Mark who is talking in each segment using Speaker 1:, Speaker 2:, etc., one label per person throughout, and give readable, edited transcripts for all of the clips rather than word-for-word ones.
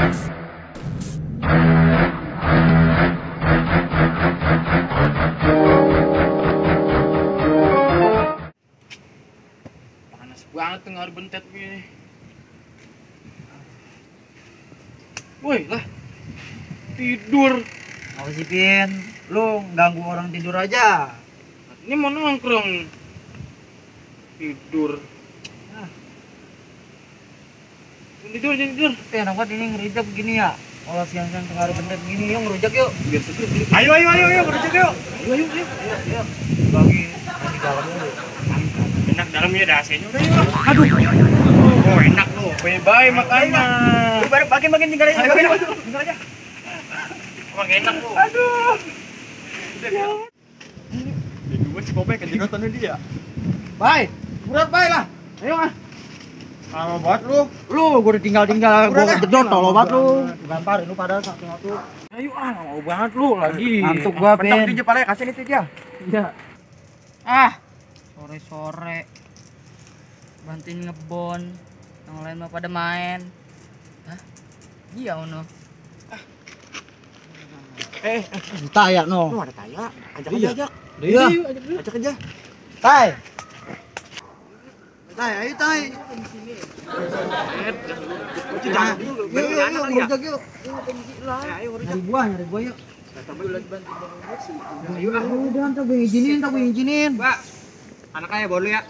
Speaker 1: Panas banget tengah bentet begini. Woi lah, tidur.
Speaker 2: Apa sih Pin? Lu ganggu orang tidur aja.
Speaker 1: Ini mau nongkrong. Tidur.
Speaker 2: Ah.
Speaker 1: Tidur, tidur.
Speaker 2: Tapi enak banget ini ngerujak begini ya. Kalau siang-siang tengah bentet begini, yuk ngerujak yuk.
Speaker 1: Biar seger.
Speaker 2: Ayo ngerujak yuk. Ayo. Bagi di dalam dulu.
Speaker 1: Enak dalamnya ada AC-nya udah yuk. Aduh. Oh, enak lu. Bye makanya.
Speaker 2: Lu baru bagian tinggal aja. Tinggal aja.
Speaker 1: Emang enak lu. Aduh. Udah ya. Jadi gue si Kopek ketinggalan dia.
Speaker 2: Bye. Berat bye lah. Ayo ah.
Speaker 1: Lama banget lu.
Speaker 2: Gua udah tinggal, gua jedot tolol banget lu. Digamparin lu pada satu-satu.
Speaker 1: Ayo mau banget lu lagi.
Speaker 2: Ngantuk gua, Pin.
Speaker 1: Bentar aja palanya kasih itu aja.
Speaker 2: Iya. Ah, sore-sore bantuin ngebon. Yang lain mah pada main. Hah? Iya ono. Taya no.
Speaker 1: Lu ada taya. Ajak
Speaker 2: Iya.
Speaker 1: aja.
Speaker 2: Iya.
Speaker 1: Ajak aja.
Speaker 2: Tai. Ayo Tai. Yuk.
Speaker 1: Ayo
Speaker 2: Nyari buah yuk. Udah ntar gue izinin.
Speaker 1: Mbak, anak kaya bawa dulu ya.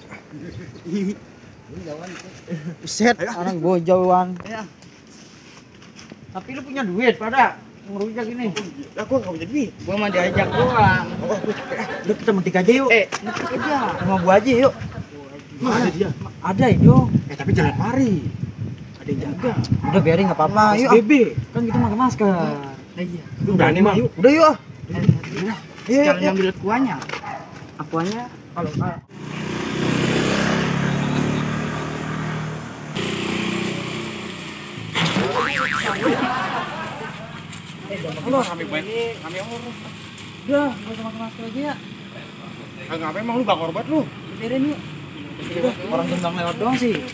Speaker 2: Set, anak gue jauhan. Tapi lu punya duit pada ngerujak ini.
Speaker 1: Lah gua enggak punya duit.
Speaker 2: Gua mah diajak doang.
Speaker 1: Udah kita mentik aja yuk.
Speaker 2: Ngetik aja sama gua aja yuk.
Speaker 1: Mana dia?
Speaker 2: Ada itu.
Speaker 1: Tapi jangan lari. Ada yang jaga.
Speaker 2: Udah biarin enggak apa-apa. Yuk.
Speaker 1: BB.
Speaker 2: Kan kita pakai masker.
Speaker 1: Iya. Lu berani mah yuk.
Speaker 2: Udah yuk. Ayo.
Speaker 1: Jangan ambil kuahnya.
Speaker 2: Akuanya kalau
Speaker 1: Lu kami banyak, kami orang.
Speaker 2: udah, enggak usah pakai masker aja ya.
Speaker 1: Kagak apa emang lu bakar banget lu.
Speaker 2: Biarin yuk. Udah, orang tembang lewat doang sih.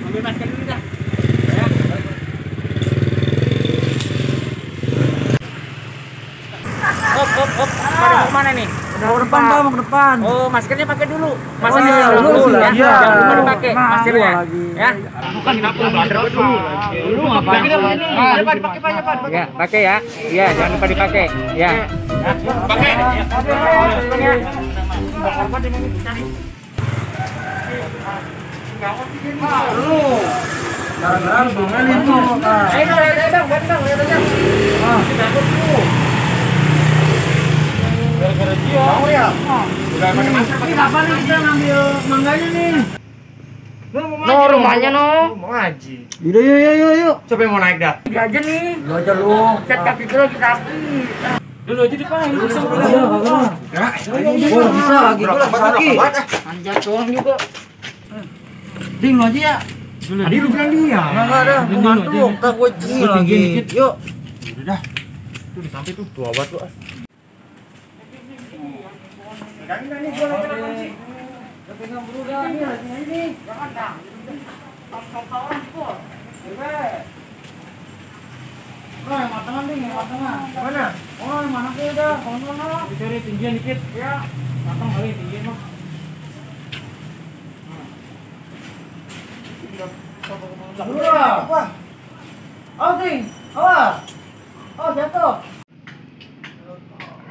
Speaker 1: Ambil masker dulu dah. Hop. Pada mau mana nih?
Speaker 2: Mau ke depan, Bang, mau ke depan.
Speaker 1: Oh, maskernya pakai dulu.
Speaker 2: Maskernya dulu ya.
Speaker 1: Jangan lupa dipakai
Speaker 2: Nah,
Speaker 1: maskernya.
Speaker 2: lagi.
Speaker 1: Ya. Bukan kenapa belajar dulu.
Speaker 2: Lu ngapain?
Speaker 1: Dipakai banyak, Pak. Ya, pakai ya. Iya, jangan lupa dipakai. Ya. Pakai. Bakar banget emang cari.
Speaker 2: Lu. Gara-gara bungan itu.
Speaker 1: Ayo, Bang, lihat aja. Takut lu. Gara-gara dia. Mau ya? Udah pakai masker.
Speaker 2: Ini kapan nih kita ngambil mangganya nih?
Speaker 1: No, rumahnya no. Mau ngaji.
Speaker 2: Yaudah, yuk.
Speaker 1: Siapa yang mau naik dah?
Speaker 2: Aja nih. Lu aja lu.
Speaker 1: Cat kaki gue lagi sakit. Dulu aja dipakai. Bisa
Speaker 2: Gua bisa lagi, gua lagi sakit. Anjat doang juga. Ding lu aja ya.
Speaker 1: Tadi lu bilang dia.
Speaker 2: Enggak ada, gua ngantuk. Entar gua cengil lagi. Yuk.
Speaker 1: Udah dah. Tuh udah sampai tuh. Tua banget lu. Pegangin nih gua lagi.
Speaker 2: Pegang dulu dah nih, ini. Jangan dah. Kawan-kawan kok. Oh, yang matangan nih, yang matangan.
Speaker 1: Mana?
Speaker 2: Oh, yang mana sih udah? Kono.
Speaker 1: Dicari tinggian dikit.
Speaker 2: Ya.
Speaker 1: Matang kali tinggian mah.
Speaker 2: Apa? Oh, Ding. Awas. Oh, jatuh.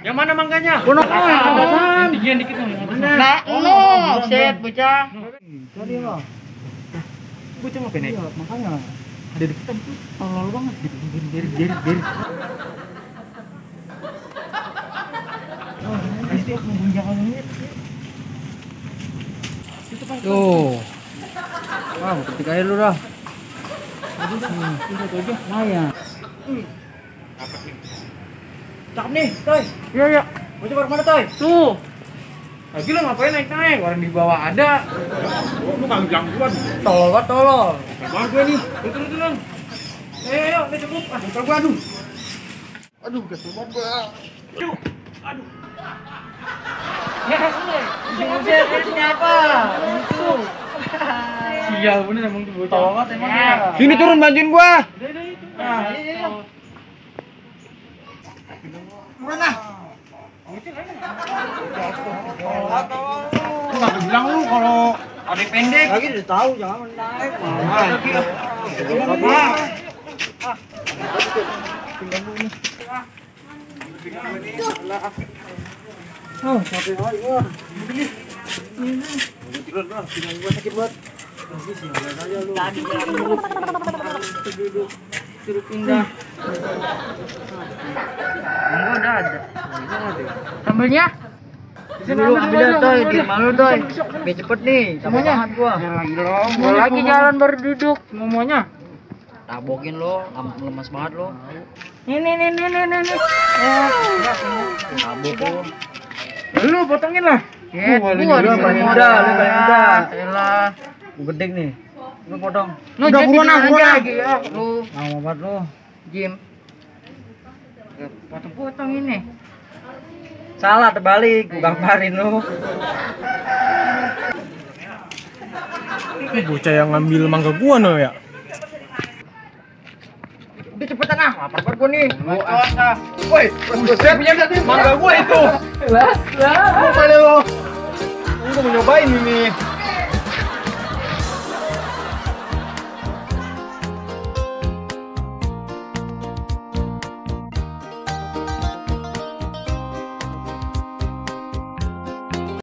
Speaker 1: Yang mana mangganya?
Speaker 2: Kono kan.
Speaker 1: Tinggian dikit nih.
Speaker 2: Nah, no, set bocah. Tadi lo.
Speaker 1: Gua cuma pengen.
Speaker 2: Iya, makanya.
Speaker 1: Ada deketan tuh.
Speaker 2: Tolol banget.
Speaker 1: Diri.
Speaker 2: Pasti aku mengunjang ini. Tuh. Wah, ketik aja lu dah. Itu aja. Lumayan.
Speaker 1: Cakep nih, Toy.
Speaker 2: Iya.
Speaker 1: Mau coba kemana, Toy?
Speaker 2: Tuh.
Speaker 1: Lagi lu ngapain naik? Orang di bawah ada. Lu kagak gangguan.
Speaker 2: Tolol banget, tolol.
Speaker 1: Bang gue nih. Turun. Ayo, udah cukup. Motor gua aduh. Aduh, gatel banget gua. Aduh.
Speaker 2: Buset, ini apa? Itu. Sial bener emang tuh bocah banget emang ya.
Speaker 3: Sini turun bantuin gua.
Speaker 2: Nah, iya. Mana?
Speaker 3: Enggak bilang lu kalau
Speaker 1: Ada pendek.
Speaker 3: lagi udah tahu jangan naik. Oh, sampai lagi gua. Pinggang gua sakit banget. Lagi sih, aja lu.
Speaker 2: Tadi duduk. Suruh pindah. Enggak udah ada. Sambelnya?
Speaker 3: Dulu ambil toy, di malu toy. Biar cepet nih, sama banget gua.
Speaker 2: Gua lagi jalan baru duduk semuanya.
Speaker 3: Tabokin lo, lemas banget lo.
Speaker 2: Nih.
Speaker 3: Tabok lo.
Speaker 2: Lu potongin lah.
Speaker 3: Gua paling muda, lu paling muda.
Speaker 2: Elah.
Speaker 3: Gua gede nih. Lu potong.
Speaker 2: Lu udah buruan lagi ya. Lu
Speaker 3: Lama banget lo.
Speaker 2: Jim. Potong-potong ini.
Speaker 3: Salah terbalik, gua gambarin lo.
Speaker 1: Ini bocah yang ngambil mangga gua no ya.
Speaker 3: Udah cepetan ah, lapar banget gua nih.
Speaker 1: Woi, buset punya mangga gua itu.
Speaker 2: Lah.
Speaker 1: Lu pada lo. Gua mau nyobain ini.